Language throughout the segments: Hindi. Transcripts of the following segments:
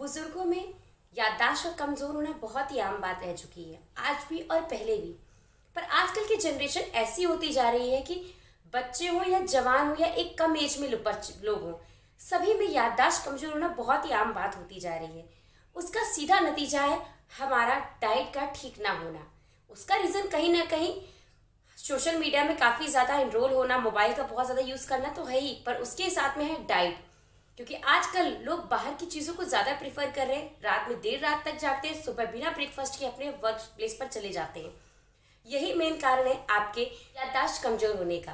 बुजुर्गों में याददाश्त का कमजोर होना बहुत ही आम बात रह चुकी है, आज भी और पहले भी। पर आजकल की जनरेशन ऐसी होती जा रही है कि बच्चे हो या जवान हो या एक कम एज में लोग हो, सभी में याददाश्त कमजोर होना बहुत ही आम बात होती जा रही है। उसका सीधा नतीजा है हमारा डाइट का ठीक ना होना। उसका रीजन कहीं ना कहीं सोशल मीडिया में काफी ज्यादा इनरोल होना, मोबाइल का बहुत ज्यादा यूज करना तो है ही, पर उसके साथ में है डाइट। क्योंकि आजकल लोग बाहर की चीजों को ज्यादा प्रेफर कर रहे हैं, रात में देर रात तक जागते हैं, सुबह बिना ब्रेकफास्ट के अपने वर्क प्लेस पर चले जाते हैं। यही मेन कारण है आपके याददाश्त कमजोर होने का।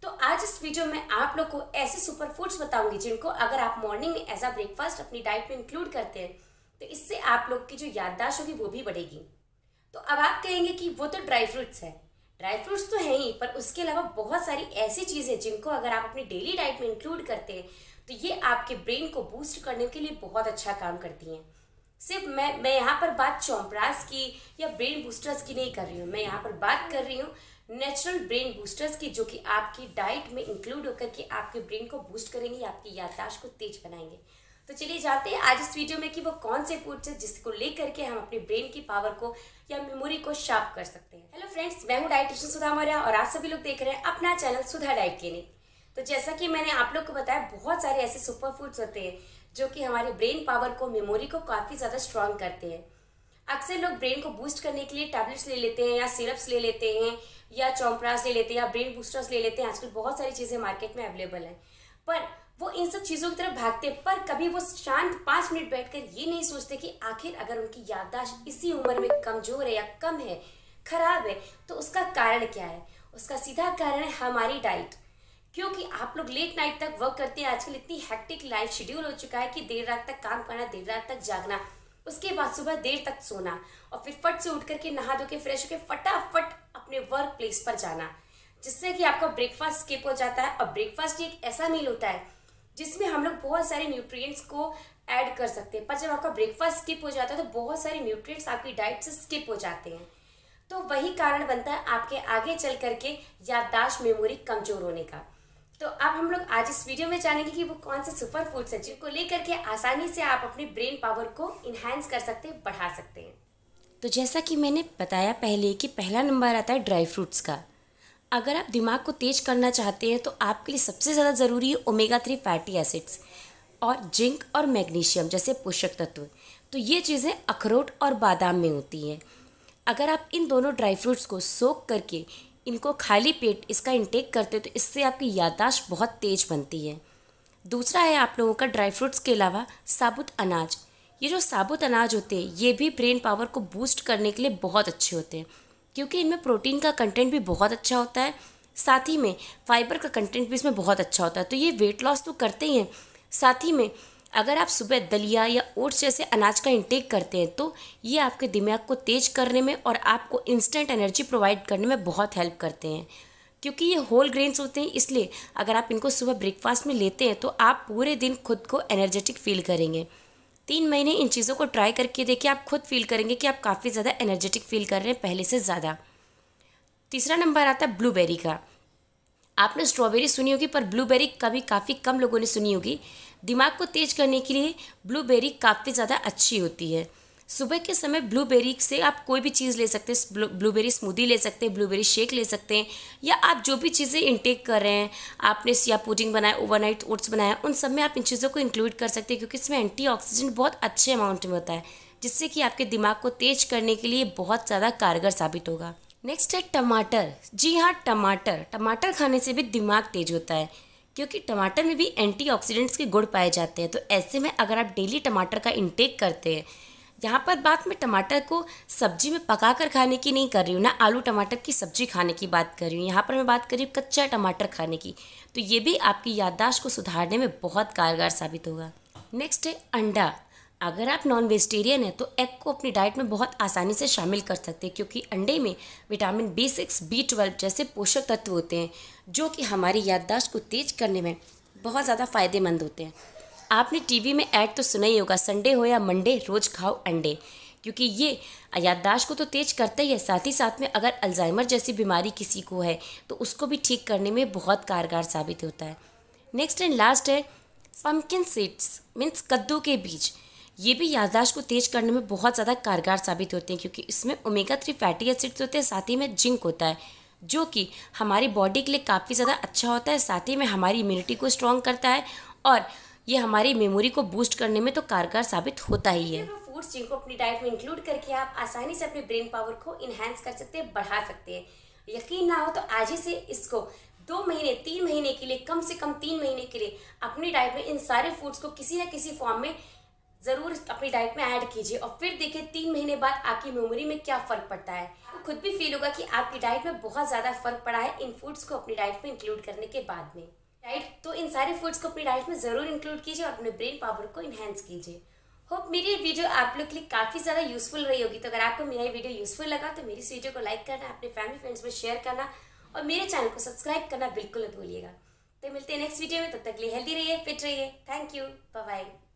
तो आज इस वीडियो में आप लोग को ऐसे सुपर फूड्स बताऊंगी जिनको अगर आप मॉर्निंग में एज अ ब्रेकफास्ट अपनी डाइट में इंक्लूड करते हैं तो इससे आप लोग की जो याददाश्त होगी वो भी बढ़ेगी। तो अब आप कहेंगे कि वो तो ड्राई फ्रूट्स है। ड्राई फ्रूट्स तो है ही, पर उसके अलावा बहुत सारी ऐसी चीजें जिनको अगर आप अपनी डेली डाइट में इंक्लूड करते हैं तो ये आपके ब्रेन को बूस्ट करने के लिए बहुत अच्छा काम करती हैं। सिर्फ मैं यहाँ पर बात च्यवनप्राश की या ब्रेन बूस्टर्स की नहीं कर रही हूँ, मैं यहाँ पर बात कर रही हूँ नेचुरल ब्रेन बूस्टर्स की, जो कि आपकी डाइट में इंक्लूड होकर के आपके ब्रेन को बूस्ट करेंगे, आपकी याददाश्त को तेज बनाएंगे। तो चलिए जानते हैं आज इस वीडियो में कि वो कौन से फूड्स है जिसको लेकर के हम अपने ब्रेन की पावर को या मेमोरी को शार्प कर सकते हैं। हेलो फ्रेंड्स, मैं हूँ डाइटिशियन सुधा मौर्य और आप सभी लोग देख रहे हैं अपना चैनल सुधा डाइट क्लिनिक। तो जैसा कि मैंने आप लोग को बताया, बहुत सारे ऐसे सुपर फूड्स होते हैं जो कि हमारे ब्रेन पावर को, मेमोरी को काफी ज्यादा स्ट्रांग करते हैं। अक्सर लोग ब्रेन को बूस्ट करने के लिए टैबलेट्स ले लेते हैं या सिरप्स ले लेते हैं या च्यवनप्राश ले लेते हैं या ब्रेन बूस्टर्स ले लेते हैं। आजकल बहुत सारी चीजें मार्केट में अवेलेबल है, पर वो इन सब चीजों की तरफ भागते, पर कभी वो शांत 5 मिनट बैठकर ये नहीं सोचते कि आखिर अगर उनकी याददाश्त इसी उम्र में कमजोर है या कम है, खराब है, तो उसका कारण क्या है। उसका सीधा कारण है हमारी डाइट। क्योंकि आप लोग लेट नाइट तक वर्क करते हैं, आजकल इतनी हेक्टिक लाइफ शेड्यूल हो चुका है कि देर रात तक काम करना, देर रात तक जागना, उसके बाद सुबह देर तक सोना और फिर फट से उठ करके नहा धो के फ्रेश होकर फटाफट अपने वर्क प्लेस पर जाना, जिससे कि आपका ब्रेकफास्ट स्किप हो जाता है। और ब्रेकफास्ट एक ऐसा मील होता है जिसमें हम लोग बहुत सारे न्यूट्रिएंट्स को ऐड कर सकते हैं, पर जब आपका ब्रेकफास्ट स्किप हो जाता है तो बहुत सारे न्यूट्रिएंट्स आपकी डाइट से स्किप हो जाते हैं। तो वही कारण बनता है आपके आगे चल करके याददाश्त, मेमोरी कमजोर होने का। तो अब हम लोग आज इस वीडियो में जानेंगे कि वो कौन से सुपर फूड्स हैं जिनको लेकर के आसानी से आप अपने ब्रेन पावर को इन्हांस कर सकते हैं, बढ़ा सकते हैं। तो जैसा कि मैंने बताया पहले कि पहला नंबर आता है ड्राई फ्रूट्स का। अगर आप दिमाग को तेज करना चाहते हैं तो आपके लिए सबसे ज़्यादा ज़रूरी है ओमेगा 3 फैटी एसिड्स और जिंक और मैग्नीशियम जैसे पोषक तत्व। तो ये चीज़ें अखरोट और बादाम में होती हैं। अगर आप इन दोनों ड्राई फ्रूट्स को सोख करके इनको खाली पेट इसका इंटेक करते हो तो इससे आपकी याददाश्त बहुत तेज बनती है। दूसरा है आप लोगों का ड्राई फ्रूट्स के अलावा साबुत अनाज। ये जो साबुत अनाज होते हैं ये भी ब्रेन पावर को बूस्ट करने के लिए बहुत अच्छे होते हैं, क्योंकि इनमें प्रोटीन का कंटेंट भी बहुत अच्छा होता है, साथ ही में फाइबर का कंटेंट भी इसमें बहुत अच्छा होता है। तो ये वेट लॉस तो करते ही हैं, साथ ही में अगर आप सुबह दलिया या ओट्स जैसे अनाज का इंटेक करते हैं तो ये आपके दिमाग को तेज करने में और आपको इंस्टेंट एनर्जी प्रोवाइड करने में बहुत हेल्प करते हैं। क्योंकि ये होल ग्रेन्स होते हैं, इसलिए अगर आप इनको सुबह ब्रेकफास्ट में लेते हैं तो आप पूरे दिन खुद को एनर्जेटिक फील करेंगे। 3 महीने इन चीज़ों को ट्राई करके देखिए, आप खुद फील करेंगे कि आप काफ़ी ज़्यादा एनर्जेटिक फील कर रहे हैं पहले से ज़्यादा। तीसरा नंबर आता है ब्लूबेरी का। आपने स्ट्रॉबेरी सुनी होगी, पर ब्लूबेरी कभी काफ़ी कम लोगों ने सुनी होगी। दिमाग को तेज करने के लिए ब्लूबेरी काफ़ी ज़्यादा अच्छी होती है। सुबह के समय ब्लूबेरी से आप कोई भी चीज़ ले सकते हैं, ब्लूबेरी स्मूदी ले सकते हैं, ब्लूबेरी शेक ले सकते हैं, या आप जो भी चीज़ें इंटेक कर रहे हैं, आपने या पुडिंग बनाया, ओवरनाइट ओट्स बनाया, उन सब में आप इन चीज़ों को इंक्लूड कर सकते हैं, क्योंकि इसमें एंटीऑक्सीडेंट बहुत अच्छे अमाउंट में होता है, जिससे कि आपके दिमाग को तेज करने के लिए बहुत ज़्यादा कारगर साबित होगा। नेक्स्ट है टमाटर। जी हाँ, टमाटर खाने से भी दिमाग तेज होता है, क्योंकि टमाटर में भी एंटीऑक्सीडेंट्स के गुण पाए जाते हैं। तो ऐसे में अगर आप डेली टमाटर का इंटेक करते हैं, यहाँ पर बात मैं टमाटर को सब्जी में पका कर खाने की नहीं कर रही हूँ, ना आलू टमाटर की सब्जी खाने की बात कर रही हूँ, यहाँ पर मैं बात कर रही हूँ कच्चा टमाटर खाने की। तो ये भी आपकी याददाश्त को सुधारने में बहुत कारगर साबित होगा। नेक्स्ट है अंडा। अगर आप नॉन वेजिटेरियन हैं तो एग को अपनी डाइट में बहुत आसानी से शामिल कर सकते हैं, क्योंकि अंडे में विटामिन B6, B12 जैसे पोषक तत्व होते हैं जो कि हमारी याददाश्त को तेज करने में बहुत ज़्यादा फायदेमंद होते हैं। आपने टीवी में ऐड तो सुना ही होगा, संडे हो या मंडे रोज़ खाओ अंडे, क्योंकि ये याददाश्त को तो तेज करता ही है, साथ ही साथ में अगर अल्जाइमर जैसी बीमारी किसी को है तो उसको भी ठीक करने में बहुत कारगर साबित होता है। नेक्स्ट एंड लास्ट है पम्पकिन सीड्स, मीन्स कद्दू के बीज। ये भी याददाश्त को तेज करने में बहुत ज़्यादा कारगर साबित होते हैं, क्योंकि इसमें ओमेगा 3 फैटी एसिड्स होते हैं, साथ ही में जिंक होता है जो कि हमारी बॉडी के लिए काफ़ी ज़्यादा अच्छा होता है। साथ ही में हमारी इम्यूनिटी को स्ट्रॉन्ग करता है और ये हमारी मेमोरी को बूस्ट करने में तो कारगर साबित होता ही है। फूड्स जिनको अपनी डाइट में इंक्लूड करके आप आसानी से अपने ब्रेन पावर को इन्हेंस कर सकते हैं, बढ़ा सकते हैं। यकीन ना हो तो आज ही से इसको 2 महीने 3 महीने के लिए, कम से कम 3 महीने के लिए अपनी डाइट में इन सारे फूड्स को किसी न किसी फॉर्म में ज़रूर अपनी डाइट में ऐड कीजिए और फिर देखिए 3 महीने बाद आपकी मेमोरी में क्या फ़र्क पड़ता है। आपको खुद भी फील होगा कि आपकी डाइट में बहुत ज़्यादा फ़र्क पड़ा है इन फूड्स को अपनी डाइट में इंक्लूड करने के बाद में। राइट, तो इन सारे फूड्स को अपनी डाइट में ज़रूर इंक्लूड कीजिए और अपने ब्रेन पावर को इन्हेंस कीजिए। होप मेरी ये वीडियो आप लोग के लिए काफ़ी ज़्यादा यूजफुल रही होगी। तो अगर आपको मेरा ये वीडियो यूजफुल लगा तो मेरी इस वीडियो को लाइक करना, अपने फैमिली फ्रेंड्स में शेयर करना और मेरे चैनल को सब्सक्राइब करना बिल्कुल मत भूलिएगा। तो मिलते हैं नेक्स्ट वीडियो में, तब तक के लिए हेल्दी रहिए, फिट रहिए। Thank you, bye bye.